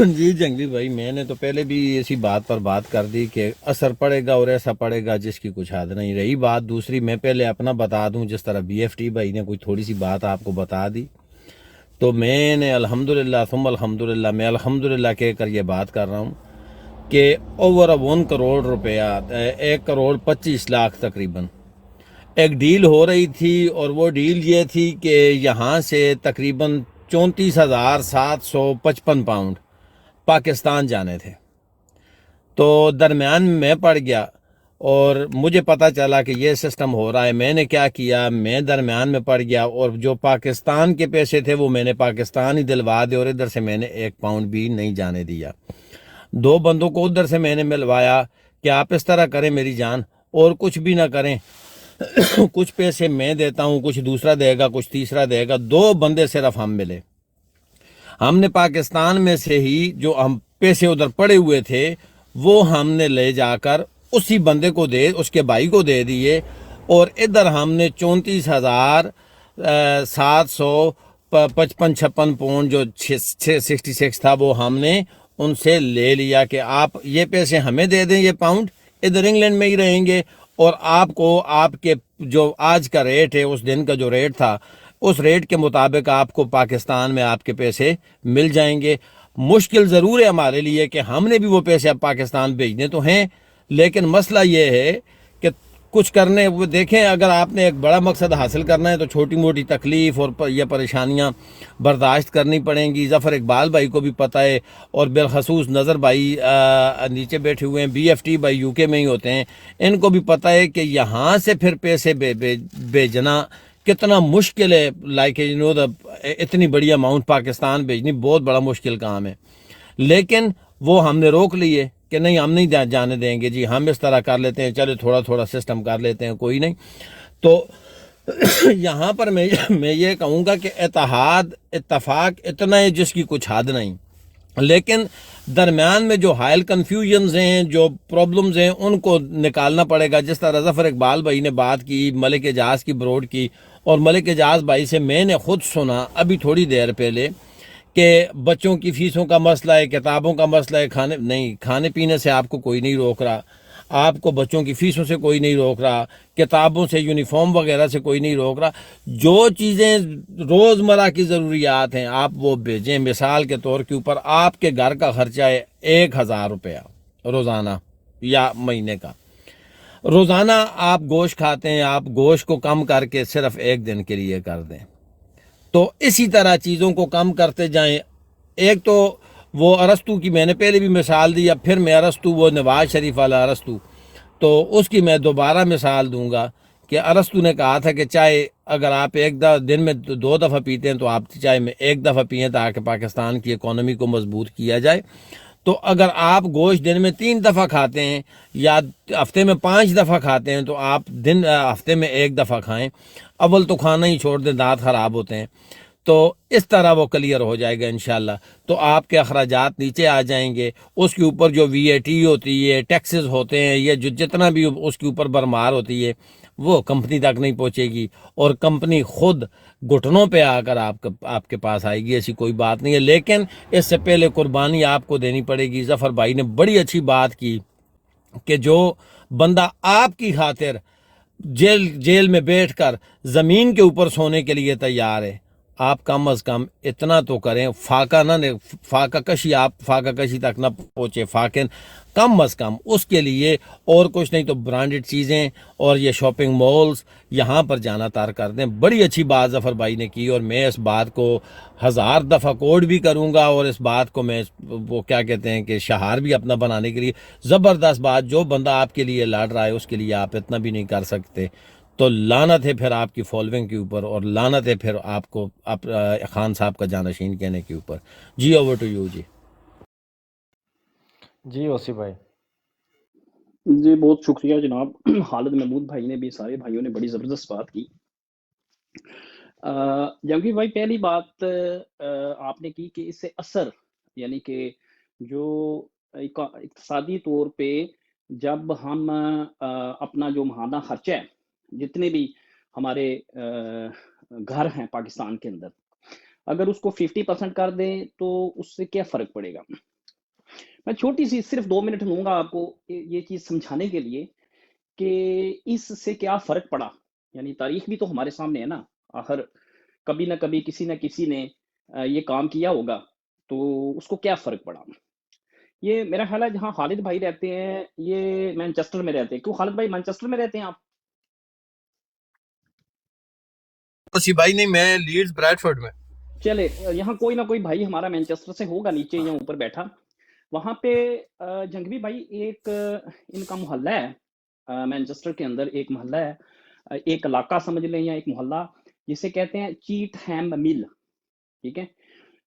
جی جنگلی بھائی, میں نے تو پہلے بھی اسی بات پر بات کر دی کہ اثر پڑے گا اور ایسا پڑے گا جس کی کچھ حد نہیں رہی. بات دوسری, میں پہلے اپنا بتا دوں, جس طرح BFT بھائی نے کوئی تھوڑی سی بات آپ کو بتا دی, تو میں نے الحمدللہ ثم الحمدللہ, میں الحمدللہ کہہ کر یہ بات کر رہا ہوں کہ اوور 1 کروڑ روپیہ, 1 کروڑ 25 لاکھ تقریباً ایک ڈیل ہو رہی تھی, اور وہ ڈیل یہ تھی کہ یہاں سے تقریباً 34,755 پاؤنڈ پاکستان جانے تھے. تو درمیان میں پڑ گیا اور مجھے پتا چلا کہ یہ سسٹم ہو رہا ہے. میں نے کیا کیا, میں درمیان میں پڑ گیا, اور جو پاکستان کے پیسے تھے وہ میں نے پاکستان ہی دلوا دے, اور ادھر سے میں نے 1 پاؤنڈ بھی نہیں جانے دیا. 2 بندوں کو ادھر سے میں نے ملوایا کہ آپ اس طرح کریں میری جان, اور کچھ بھی نہ کریں, کچھ پیسے میں دیتا ہوں, کچھ دوسرا دے گا, کچھ تیسرا دے گا. 2 بندے صرف ہم ملے. ہم نے پاکستان میں سے ہی جو ہم پیسے ادھر پڑے ہوئے تھے وہ ہم نے لے جا کر اسی بندے کو دے, اس کے بھائی کو دے دیے, اور ادھر ہم نے 34,755 پاؤنڈ جو 66 تھا وہ ہم نے ان سے لے لیا کہ آپ یہ پیسے ہمیں دے دیں, یہ پاؤنڈ ادھر انگلینڈ میں ہی رہیں گے, اور آپ کو آپ کے جو آج کا ریٹ ہے, اس دن کا جو ریٹ تھا اس ریٹ کے مطابق آپ کو پاکستان میں آپ کے پیسے مل جائیں گے. مشکل ضرور ہے ہمارے لیے کہ ہم نے بھی وہ پیسے اب پاکستان بھیجنے تو ہیں، لیکن مسئلہ یہ ہے کہ کچھ کرنے وہ دیکھیں، اگر آپ نے ایک بڑا مقصد حاصل کرنا ہے تو چھوٹی موٹی تکلیف اور یہ پریشانیاں برداشت کرنی پڑیں گی. ظفر اقبال بھائی کو بھی پتہ ہے، اور بالخصوص نظر بھائی نیچے بیٹھے ہوئے ہیں، BFT بھائی یو کے میں ہی ہوتے ہیں، ان کو بھی پتہ ہے کہ یہاں سے پھر پیسے بھیجنا کتنا مشکل ہے. لائک اتنی بڑی اماؤنٹ پاکستان بھیجنی بہت بڑا مشکل کام ہے. لیکن وہ ہم نے روک لیے کہ نہیں، ہم نہیں جانے دیں گے جی، ہم اس طرح کر لیتے ہیں، چلے تھوڑا تھوڑا سسٹم کر لیتے ہیں، کوئی نہیں. تو یہاں پر میں یہ کہوں گا کہ اتحاد اتفاق اتنا ہے جس کی کچھ حد نہیں، لیکن درمیان میں جو حائل کنفیوژنز ہیں، جو پرابلمز ہیں، ان کو نکالنا پڑے گا. جس طرح ظفر اقبال بھائی نے بات کی ملک اعجاز کی بروڈ کی، اور ملک اعجاز بھائی سے میں نے خود سنا ابھی تھوڑی دیر پہلے کہ بچوں کی فیسوں کا مسئلہ ہے، کتابوں کا مسئلہ ہے. کھانے پینے سے آپ کو کوئی نہیں روک رہا، آپ کو بچوں کی فیسوں سے کوئی نہیں روک رہا، کتابوں سے، یونیفارم وغیرہ سے کوئی نہیں روک رہا. جو چیزیں روزمرہ کی ضروریات ہیں آپ وہ بھیجیں. مثال کے طور کے اوپر آپ کے گھر کا خرچہ ہے 1000 روپیہ روزانہ یا مہینے کا. روزانہ آپ گوشت کھاتے ہیں، آپ گوشت کو کم کر کے صرف 1 دن کے لیے کر دیں. تو اسی طرح چیزوں کو کم کرتے جائیں. ایک تو وہ ارسطو کی میں نے پہلے بھی مثال دی، اب پھر میں ارسطو، وہ نواز شریف والا ارسطو، تو اس کی میں دوبارہ مثال دوں گا کہ ارسطو نے کہا تھا کہ چائے اگر آپ دن میں 2 دفعہ پیتے ہیں تو آپ چائے میں 1 دفعہ پئیں تاکہ پاکستان کی اکانومی کو مضبوط کیا جائے. تو اگر آپ گوشت دن میں 3 دفعہ کھاتے ہیں یا ہفتے میں 5 دفعہ کھاتے ہیں تو آپ ہفتے میں 1 دفعہ کھائیں. اول تو کھانا ہی چھوڑ دیں، دانت خراب ہوتے ہیں. تو اس طرح وہ کلیئر ہو جائے گا انشاءاللہ. تو آپ کے اخراجات نیچے آ جائیں گے. اس کے اوپر جو VAT ہوتی ہے، ٹیکسز ہوتے ہیں، یہ جتنا بھی اس کے اوپر برمار ہوتی ہے وہ کمپنی تک نہیں پہنچے گی، اور کمپنی خود گھٹنوں پہ آ کر آپ کے پاس آئے گی. ایسی کوئی بات نہیں ہے، لیکن اس سے پہلے قربانی آپ کو دینی پڑے گی. ظفر بھائی نے بڑی اچھی بات کی کہ جو بندہ آپ کی خاطر جیل میں بیٹھ کر زمین کے اوپر سونے کے لیے تیار ہے، آپ کم از کم اتنا تو کریں. فاقہ کشی تک نہ پہنچے، فاقن کم از کم اس کے لیے، اور کچھ نہیں تو برانڈڈ چیزیں اور یہ شاپنگ مالز یہاں پر جانا تار کر دیں. بڑی اچھی بات ظفر بھائی نے کی، اور میں اس بات کو 1000 دفعہ کوڈ بھی کروں گا، اور اس بات کو میں وہ کیا کہتے ہیں کہ شعار بھی اپنا بنانے کے لیے. زبردست بات. جو بندہ آپ کے لیے لڑ رہا ہے اس کے لیے آپ اتنا بھی نہیں کر سکتے. تو لعنت ہے پھر آپ کی فالوئنگ کے اوپر، اور لعنت ہے پھر آپ کو خان صاحب کا جانشین کہنے کے اوپر. G over to U. جی اوسی بھائی. جی بہت شکریہ جناب. خالد محمود بھائی نے بھی، سارے بھائیوں نے بڑی زبردست بات کی. جنگی بھائی، پہلی بات آپ نے کی کہ اس سے اثر، یعنی کہ جو اقتصادی طور پہ جب ہم اپنا جو ماہانہ خرچہ ہے، جتنے بھی ہمارے گھر ہیں پاکستان کے اندر، اگر اس کو 50% کر دیں تو اس سے کیا فرق پڑے گا. میں چھوٹی سی صرف 2 منٹ لوں گا آپ کو یہ چیز سمجھانے کے لیے کہ اس سے کیا فرق پڑا. یعنی تاریخ بھی تو ہمارے سامنے ہے نا، آخر کبھی نہ کبھی کسی نہ کسی نے یہ کام کیا ہوگا، تو اس کو کیا فرق پڑا. یہ میرا خیال ہے جہاں خالد بھائی رہتے ہیں یہ مانچسٹر میں رہتے ہیں. کیوں خالد بھائی مانچسٹر میں رہتے ہیں آپ؟ اسی بھائی نہیں، میں لیڈز بریڈفورڈ میں. چلے یہاں کوئی نہ کوئی بھائی ہمارا مانچسٹر سے ہوگا نیچے یا اوپر بیٹھا. وہاں پہ جنگوی بھائی ایک ان کا محلہ ہے مانچسٹر کے اندر، ایک محلہ ہے، ایک علاقہ سمجھ لیں یا ایک محلہ، جسے کہتے ہیں چیٹ ہیم مل. ٹھیک ہے،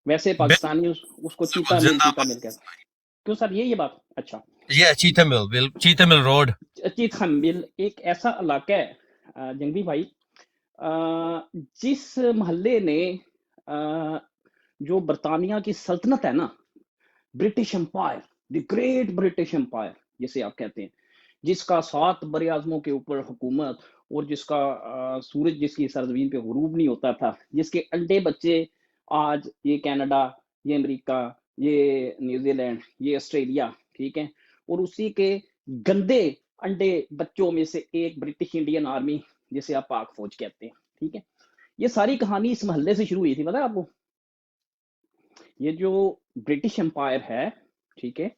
ویسے پاکستانی اس کو چیتا مل کہتے ہیں. کیوں سر یہ بات؟ اچھا، یہ چیتا مل روڈ. چیت ہیم مل ایک ایسا علاقہ ہے جنگوی بھائی جس محلے نے جو برطانیہ کی سلطنت ہے نا، British umpire, the great British umpire جسے آپ کہتے ہیں، جس کا 7 بر اعظموں کے اوپر حکومت، اور جس کا سورج جس کی سرزمین پہ غروب نہیں ہوتا تھا، جس کے انڈے بچے آج یہ کینیڈا، یہ امریکہ، یہ نیوزی لینڈ، یہ آسٹریلیا، ٹھیک ہے، اور اسی کے گندے انڈے بچوں میں سے ایک برٹش انڈین آرمی جسے آپ پاک فوج کہتے ہیں. ٹھیک ہے، یہ ساری کہانی اس محلے سے شروع ہوئی تھی، پتہ ہے آپ کو؟ یہ جو برٹش امپائر ہے، ٹھیک ہے،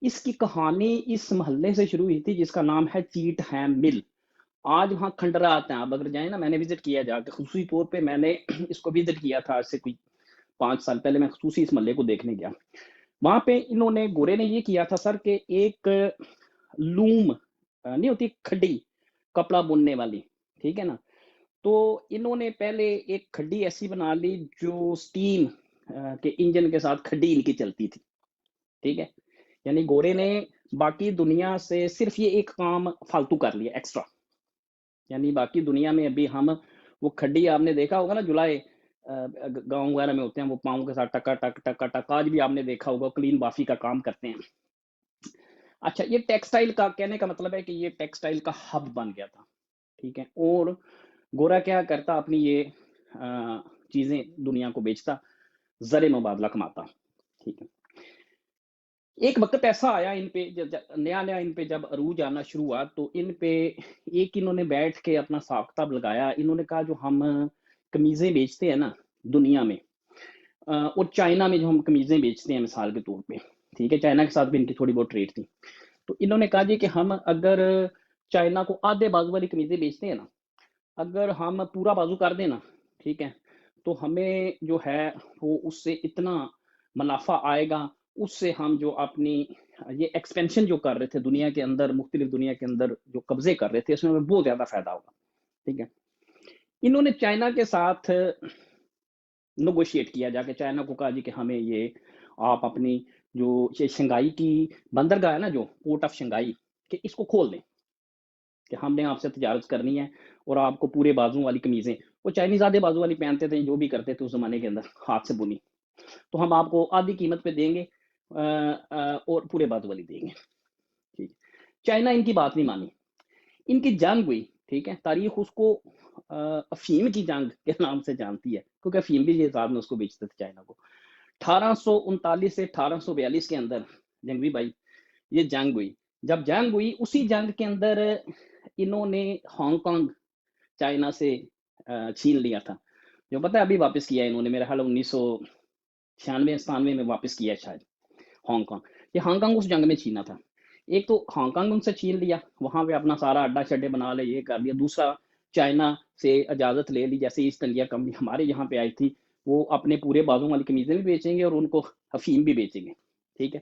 اس کی کہانی اس محلے سے شروع ہوئی تھی جس کا نام ہے چیٹ ہیم مل. آج وہاں کھنڈرات ہیں، آپ اگر جائیں نا، میں نے وزٹ کیا جا کے، خصوصی طور پہ میں نے اس کو وزٹ کیا تھا آج سے کوئی 5 سال پہلے، میں خصوصی اس محلے کو دیکھنے گیا. وہاں پہ انہوں نے، گورے نے یہ کیا تھا سر کہ ایک لوم نہیں ہوتی کھڈی کپڑا بننے والی، ٹھیک ہے نا، تو انہوں نے پہلے ایک کھڈی ایسی بنا لی جو سٹیم کے انجن کے ساتھ کھڈی ان کی چلتی تھی، ٹھیک ہے. یعنی گورے نے باقی دنیا سے صرف یہ ایک کام فالتو کر لیا ایکسٹرا. یعنی باقی دنیا میں ابھی ہم وہ کھڈی آپ نے دیکھا ہوگا نا، جلائے گاؤں وغیرہ میں ہوتے ہیں وہ پاؤں کے ساتھ ٹکا ٹک ٹکا ٹک، آج بھی آپ نے دیکھا ہوگا کلین بافی کا کام کرتے ہیں. اچھا، یہ ٹیکسٹائل کا کہنے کا مطلب ہے کہ یہ ٹیکسٹائل کا ہب بن گیا تھا، ٹھیک ہے. اور گورا کیا کرتا، اپنی یہ چیزیں دنیا کو بیچتا، زر مبادلہ کماتا، ٹھیک ہے. ایک وقت ایسا آیا ان پہ، نیا ان پہ جب عروج آنا شروع ہوا، تو ان پہ ایک انہوں نے بیٹھ کے اپنا حساب کتاب لگایا. انہوں نے کہا جو ہم قمیضیں بیچتے ہیں نا دنیا میں، اور چائنا میں جو ہم قمیضیں بیچتے ہیں مثال کے طور پہ، ٹھیک ہے، چائنا کے ساتھ بھی ان کی تھوڑی بہت ٹریڈ تھی، تو انہوں نے کہا جی کہ ہم اگر چائنا کو آدھے بازو والی قمیضیں بیچتے ہیں نا، اگر ہم پورا بازو کر دیں نا، ٹھیک ہے، تو ہمیں جو ہے وہ اس سے اتنا منافع آئے گا، اس سے ہم جو اپنی یہ ایکسپینشن جو کر رہے تھے دنیا کے اندر، مختلف دنیا کے اندر جو قبضے کر رہے تھے، اس میں ہمیں بہت زیادہ فائدہ ہوگا، ٹھیک ہے. انہوں نے چائنا کے ساتھ نیگوشیٹ کیا، جا کے چائنا کو کہا جی کہ ہمیں یہ آپ اپنی جو شنگھائی کی بندرگاہ ہے نا، جو پورٹ آف شنگھائی، کہ اس کو کھول دیں، کہ ہم نے آپ سے تجارت کرنی ہے، اور آپ کو پورے بازو والی قمیضیں، وہ چائنیز آدھے بازو والی پہنتے تھے، جو بھی کرتے تھے اس زمانے کے اندر ہاتھ سے بنی، تو ہم آپ کو آدھی قیمت پہ دیں گے اور پورے بازو والی دیں گے، ٹھیک. چائنا ان کی بات نہیں مانی، ان کی جنگ ہوئی، ٹھیک ہے. تاریخ اس کو افیم کی جنگ کے نام سے جانتی ہے، کیونکہ افیم بھی یہ صاحب نے اس کو بیچتے تھے چائنا کو. 1839 سے 1842 کے اندر جنگوی بھائی یہ جنگ ہوئی. جب جنگ ہوئی، اسی جنگ کے اندر انہوں نے ہانگ کانگ چائنا سے چھین لیا تھا، جو پتہ ہے ابھی واپس کیا ہے انہوں نے، میرا خیال 1996-97 میں واپس کیا ہے شاید ہانگ کانگ. یہ ہانگ کانگ اس جنگ میں چھینا تھا. ایک تو ہانگ کانگ ان سے چھین لیا، وہاں پہ اپنا سارا اڈا شڈے بنا لے، یہ کر لیا. دوسرا چائنا سے اجازت لے لی، جیسے ایسٹ انڈیا کمپنی ہمارے یہاں پہ آئی تھی، وہ اپنے پورے بازوں والی قمیضیں بھی بیچیں گے اور ان کو افیم بھی بیچیں گے، ٹھیک ہے.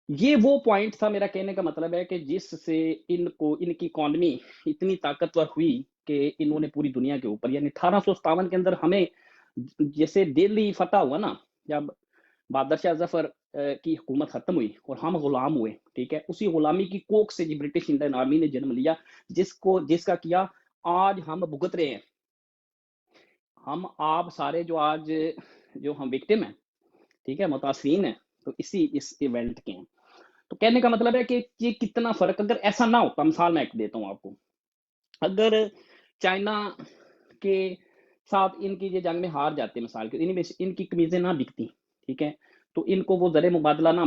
یہ وہ پوائنٹ تھا، میرا کہنے کا مطلب ہے کہ جس سے ان کو، ان کی اکانومی اتنی طاقتور ہوئی کہ انہوں نے پوری دنیا کے اوپر، یعنی 1857 کے اندر ہمیں جیسے دہلی فتح ہوا نا، جب بہادر شاہ ظفر کی حکومت ختم ہوئی اور ہم غلام ہوئے، ٹھیک ہے، اسی غلامی کی کوکھ سے جی برٹش انڈین آرمی نے جنم لیا، جس کا کیا آج ہم بھگت رہے ہیں. ہم آپ سارے جو آج جو ہم وکٹم ہیں، ٹھیک ہے، متاثرین ہیں، تو اس ایونٹ کے ہیں. تو کہنے کا مطلب ہے کہ یہ کتنا فرق، اگر ایسا نہ ہوتا، مثال میں ایک دیتا ہوں آپ کو، اگر چائنا کے ساتھ ان کی یہ جنگ میں ہار جاتے مثال کے، ان کی قمیضیں نہ بکتی، ٹھیک ہے، تو ان کو وہ زر مبادلہ نہ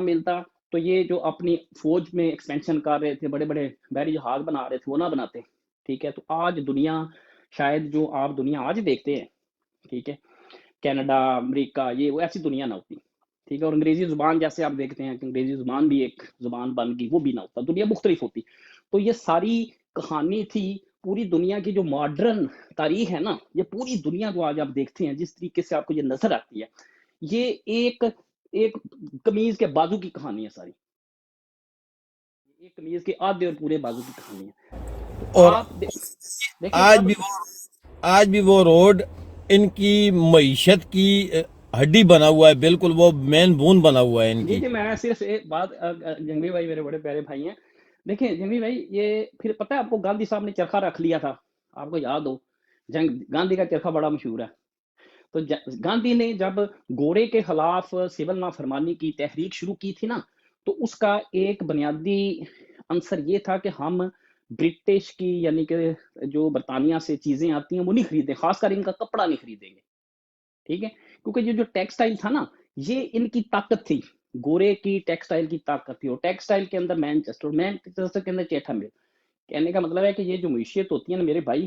ملتا، تو یہ جو اپنی فوج میں ایکسپینشن کر رہے تھے، بڑے بڑے بحری جہاز بنا رہے تھے، وہ نہ بناتے، ٹھیک ہے. تو آج دنیا، شاید جو آپ دنیا آج دیکھتے ہیں، ٹھیک ہے، کینیڈا، امریکہ، یہ وہ ایسی دنیا نہ ہوتی، ٹھیک ہے. اور انگریزی زبان جیسے آپ دیکھتے ہیں کہ انگریزی زبان بھی ایک زبان بن گئی، وہ بھی نہ ہوتا، دنیا مختلف ہوتی. تو یہ ساری کہانی تھی پوری دنیا کی جو ماڈرن تاریخ ہے نا، یہ پوری دنیا کو آج آپ دیکھتے ہیں جس طریقے سے آپ کو یہ نظر آتی ہے، یہ ایک قمیض کے بازو کی کہانی ہے ساری، ایک قمیض کے آدھے اور پورے بازو کی کہانی ہے. تو اور آپ دیکھیں آج بھی وہ روڈ ان کی معیشت کی ہڈی بنا ہوا ہے، بالکل وہ مین بون بنا ہوا ہے ان کی. جی میں صرف ایک بات، جنگوی بھائی میرے بڑے پیارے بھائی ہیں، دیکھیں جنگوی بھائی، یہ پھر پتہ ہے آپ کو، گاندھی صاحب نے چرخہ رکھ لیا تھا، آپ کو یاد ہو، گاندھی کا چرخہ بڑا مشہور ہے. تو گاندھی نے جب گورے کے خلاف سول نافرمانی کی تحریک شروع کی تھی نا، تو اس کا ایک بنیادی عنصر یہ تھا کہ ہم برٹش کی، یعنی کہ جو برطانیہ سے چیزیں آتی ہیں وہ نہیں خریدیں، خاص کر ان کا کپڑا نہیں خریدیں گے، ٹھیک ہے. کیونکہ یہ جو ٹیکسٹائل تھا نا، یہ ان کی طاقت تھی، گورے کی ٹیکسٹائل کی طاقت تھی. اور ٹیکسٹائل کے اندر مینچسٹر کے اندر چیٹھا مل. کہنے کا مطلب ہے کہ یہ جو معیشت ہوتی ہے نا میرے بھائی،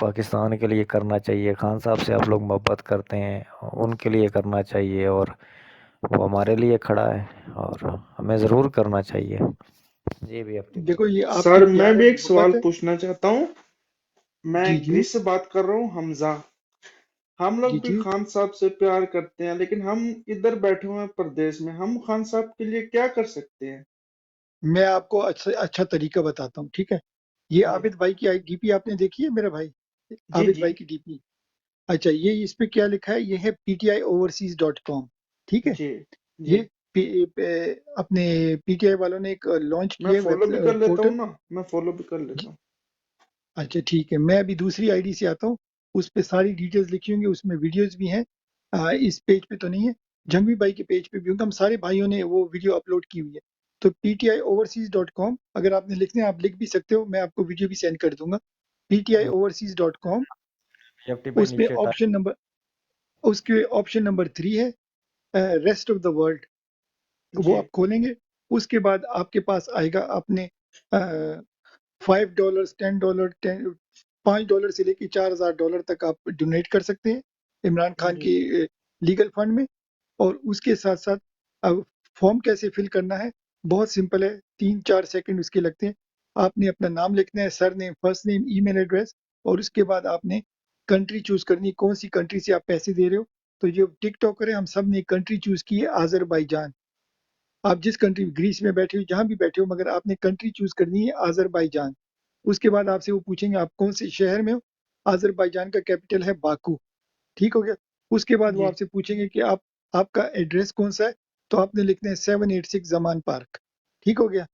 پاکستان کے لیے کرنا چاہیے. خان صاحب سے آپ لوگ محبت کرتے ہیں، ان کے لیے کرنا چاہیے، اور وہ ہمارے لیے کھڑا ہے اور ہمیں ضرور کرنا چاہیے. جی بھی اپنی دیکھو یہ آپ سر کی میں پیار بھی اور ایک سوال محبت ہے. پوچھنا چاہتا ہوں. میں جی جی گریس سے بات کر رہا ہوں، حمزہ. ہم لوگ جی بھی جی خان صاحب سے پیار کرتے ہیں، لیکن ہم ادھر بیٹھے ہوئے ہیں پردیس میں. ہم خان صاحب کے لیے کیا کر سکتے ہیں؟ میں آپ کو اچھا طریقہ بتاتا ہوں، ٹھیک ہے. یہ جی عابد بھائی کی ڈی پی آپ نے دیکھی ہے میرا بھائی؟ جی عابد جی بھائی کی ڈی پی. اچھا، یہ اس پہ کیا لکھا ہے؟ یہ ہے PTIoverseas.com. ٹھیک ہے. جی جی. یہ اپنے پی ٹی آئی والوں نے ایک لانچ میں کیا فالو بھی کر لیتا پورٹل. ہوں نا، میں فالو بھی کر لیتا ہوں. اچھا ٹھیک ہے، میں ابھی دوسری آئی ڈی سے آتا ہوں، اس پہ ساری ڈیٹیلز لکھی ہوں گی، اس میں ویڈیوز بھی ہیں. اس پیج پہ تو نہیں ہے، جنگوی بھائی کے پیج پہ بھی ہوں گے. ہم سارے بھائیوں نے وہ ویڈیو اپلوڈ کی ہوئی ہے. تو PTIoverseas.com اگر آپ نے لکھنا ہے آپ لکھ بھی سکتے ہو، میں آپ کو ویڈیو بھی سینڈ کر دوں گا. PTIoverseas.com. ایف ٹی بھائی اس پہ نیچے اس کے آپشن نمبر 3 ہے ریسٹ آف دا ورلڈ. وہ جی آپ کھولیں گے، اس کے بعد آپ کے پاس آئے گا اپنے $5 $10 $5 سے لے کے $4,000 تک آپ ڈونیٹ کر سکتے ہیں عمران خان جی کی لیگل فنڈ میں. اور اس کے ساتھ ساتھ اب فارم کیسے فل کرنا ہے؟ بہت سمپل ہے، 3-4 سیکنڈ اس کے لگتے ہیں. آپ نے اپنا نام لکھنا ہے، سر نیم، فرسٹ نیم، ای میل ایڈریس، اور اس کے بعد آپ نے کنٹری چوز کرنی ہے، کون سی کنٹری سے آپ پیسے دے رہے ہو. تو جو ٹک ٹاکر ہے، ہم سب نے کنٹری چوز کی ہے آذربائیجان. آپ جس کنٹری، گریس میں بیٹھے ہو، جہاں بھی بیٹھے ہو، مگر آپ نے کنٹری چوز کرنی ہے آذربائیجان. اس کے بعد آپ سے وہ پوچھیں گے آپ کون سے شہر میں ہو. آذربائیجان کا کیپٹل ہے باکو. ٹھیک ہو گیا. اس کے بعد وہ جی. آپ سے پوچھیں گے کہ آپ کا ایڈریس کون سا ہے. تو آپ نے لکھنا ہے 786 زمان پارک. ٹھیک ہو گیا.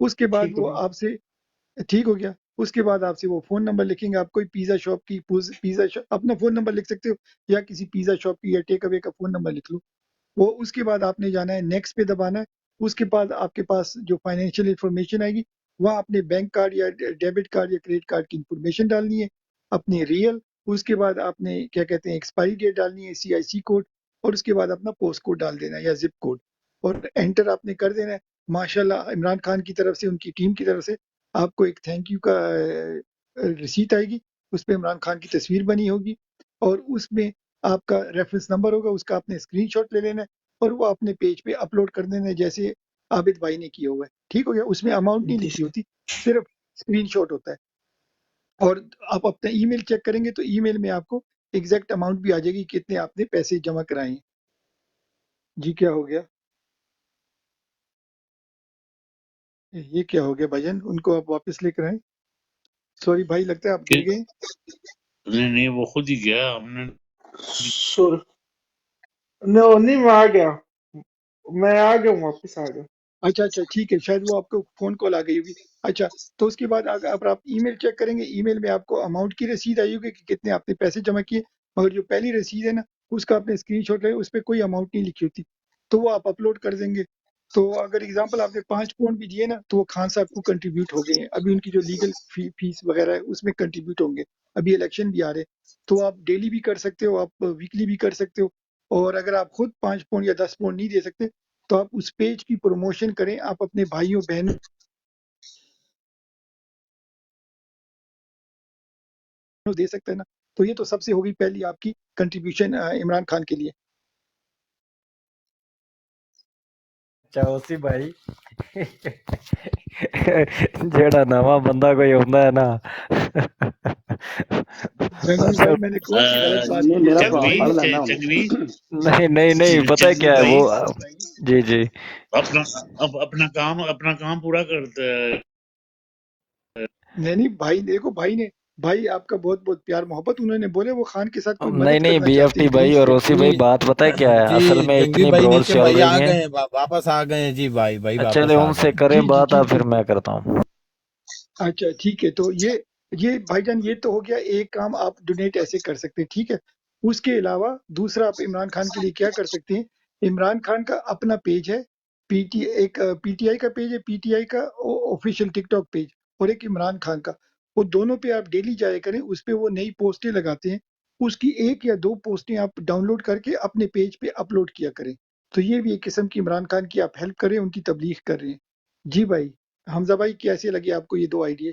اس کے بعد ٹھیک ہو وہ گیا. آپ سے ٹھیک ہو گیا. اس کے بعد آپ سے وہ فون نمبر لکھیں گے. آپ کوئی پیزا شاپ کی اپنا فون نمبر لکھ سکتے ہو، یا کسی پیزا شاپ کی یا ٹیک اوے کا فون نمبر لکھ لو. وہ اس کے بعد آپ نے جانا ہے نیکسٹ پہ دبانا ہے. اس کے بعد آپ کے پاس جو فائنینشیل انفارمیشن آئے گی، وہاں اپنے بینک کارڈ یا ڈیبٹ کارڈ یا کریڈٹ کارڈ کی انفارمیشن ڈالنی ہے، اپنی ریئل. اس کے بعد آپ نے کیا کہتے ہیں ایکسپائری ڈیٹ ڈالنی ہے، CIC کوڈ، اور اس کے بعد اپنا پوسٹ کوڈ ڈال دینا ہے یا زپ کوڈ، اور انٹر آپ نے کر دینا ہے. ماشاءاللہ عمران خان کی طرف سے، ان کی ٹیم کی طرف سے آپ کو ایک تھینک یو کا رسیٹ آئے گی. اس پہ عمران خان کی تصویر بنی ہوگی، اور اس میں آپ کا ریفرنس نمبر ہوگا. اس کا آپ نے اسکرین شاٹ لے لینا ہے اور وہ اپنے پیج پہ اپلوڈ کر دینا ہے، جیسے عابد بھائی نے کیا ہوا ہے. ٹھیک ہو گیا. اس میں اماؤنٹ نہیں جی لکھی سر. ہوتی، صرف اسکرین شاٹ ہوتا ہے. اور آپ اپنا ای میل چیک کریں گے تو ای میل میں آپ کو ایگزیکٹ اماؤنٹ بھی آ جائے گی کتنے آپ نے پیسے جمع کرائے ہیں. جی کیا ہو گیا؟ یہ کیا ہو گیا بھجن؟ ان کو آپ واپس لے کر آئیں. سوری بھائی، لگتا ہے آپ گر گئے. نہیں وہ خود ہی گیا، ہم نے سر نہیں، میں آ گیا، میں آ گیا ہوں، واپس آ گیا. اچھا اچھا ٹھیک ہے، شاید وہ آپ کو فون کال آ گئی ہوگی. اچھا، تو اس کے بعد اگر آپ ای میل چیک کریں گے، ای میل میں آپ کو اماؤنٹ کی رسید آئی ہوگی کہ کتنے آپ نے پیسے جمع کیے. مگر جو پہلی رسید ہے نا، اس کا آپ نے اسکرین شاٹ لے، اس پہ کوئی اماؤنٹ نہیں لکھی ہوتی، تو وہ آپ اپلوڈ کر دیں گے. تو اگر اگزامپل آپ نے 5 پاؤنڈ بھی دیے نا، تو وہ خان صاحب کو کنٹریبیوٹ ہو گئے ہیں. ابھی ان کی جو لیگل فیس وغیرہ ہے اس میں کنٹریبیوٹ ہوں گے. ابھی الیکشن بھی آ رہے، تو آپ ڈیلی بھی کر سکتے ہو، آپ ویکلی بھی کر سکتے ہو. اور اگر آپ خود 5 پاؤنڈ یا 10 پاؤنڈ نہیں دے سکتے، تو آپ اس پیج کی پروموشن کریں. آپ اپنے بھائیوں بہنوں دے سکتے ہیں نا. تو یہ تو سب سے ہوگی پہلی آپ کی کنٹریبیوشن عمران خان کے لیے. اسی بھائی جیڑا نواں بندہ کوئی ہوتا ہے نا جنگوی بھائی، میں نے کون سی غلط بات نہیں، کی ہے؟ میرا سب سوال صحیح پڑھ ہے. لینا ہوں. چنگوی نہیں پتہ ہے چنگوی کیا ہے بھائی وہ. جی جی. اپنا کام پورا کرتا ہے. نہیں بھائی، دیکھو بھائی آپ کا بہت بہت پیار محبت. انہوں نے بولے وہ خان کے ساتھ کوئی مدد نہیں کرنا بی ایف چاہتے ٹی ہیں بھائی گریس اور سے. اوسی جی بھائی، بات پتہ ہے کیا ہے، جی اصل میں جنگی اتنی بھائی برولز نیچے چل بھائی آ رہی ہیں. گئے ہیں، واپس آ گئے ہیں. جی بھائی چلے واپس آ ان گئے سے ہیں. کریں جی جی بات، اب ٹھیک ہے. پھر میں کرتا ہوں. اچھا ٹھیک ہے. تو یہ بھائی جان، یہ تو ہو گیا ایک کام آپ ڈونیٹ ایسے کر سکتے ہیں. ٹھیک ہے. اس کے علاوہ دوسرا آپ عمران خان کے لیے کیا کر سکتے ہیں؟ عمران خان کا اپنا پیج ہے، پی ٹی آئی کا پیج ہے، پی ٹی آئی کا آفیشیل ٹک ٹاک پیج، اور ایک عمران خان کا. وہ دونوں پہ آپ ڈیلی جایا کریں. اس پہ وہ نئی پوسٹیں لگاتے ہیں، اس کی 1 یا 2 پوسٹیں آپ ڈاؤن لوڈ کر کے اپنے پیج پہ اپلوڈ کیا کریں. تو یہ بھی ایک قسم کی عمران خان کی آپ ہیلپ کریں، ان کی تبلیغ کر رہے ہیں. جی بھائی. حمزہ بھائی، کیسے لگے آپ کو یہ 2 آئیڈیا؟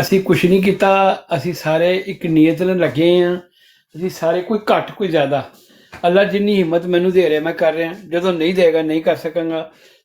ਅਸੀਂ ਕੁਛ ਨਹੀਂ ਕੀਤਾ, ਅਸੀਂ ਸਾਰੇ ਇੱਕ ਨੀਅਤ ਨਾਲ ਲੱਗੇ ਹਾਂ। ਅਸੀਂ ਸਾਰੇ ਕੋਈ ਘੱਟ ਕੋਈ ਜ਼ਿਆਦਾ, ਅੱਲਾ ਜਿੰਨੀ ਹਿੰਮਤ ਮੈਨੂੰ ਦੇ ਰਿਹਾ ਮੈਂ ਕਰ ਰਿਹਾ, ਜਦੋਂ ਨਹੀਂ ਦੇਗਾ ਨਹੀਂ ਕਰ ਸਕਾਂਗਾ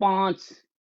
5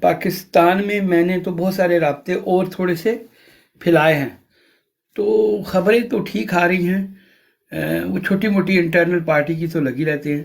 پاکستان میں میں نے تو بہت سارے رابطے اور تھوڑے سے پھیلائے ہیں، تو خبریں تو ٹھیک آ رہی ہیں، وہ چھوٹی موٹی انٹرنل پارٹی کی تو لگی رہتے ہیں،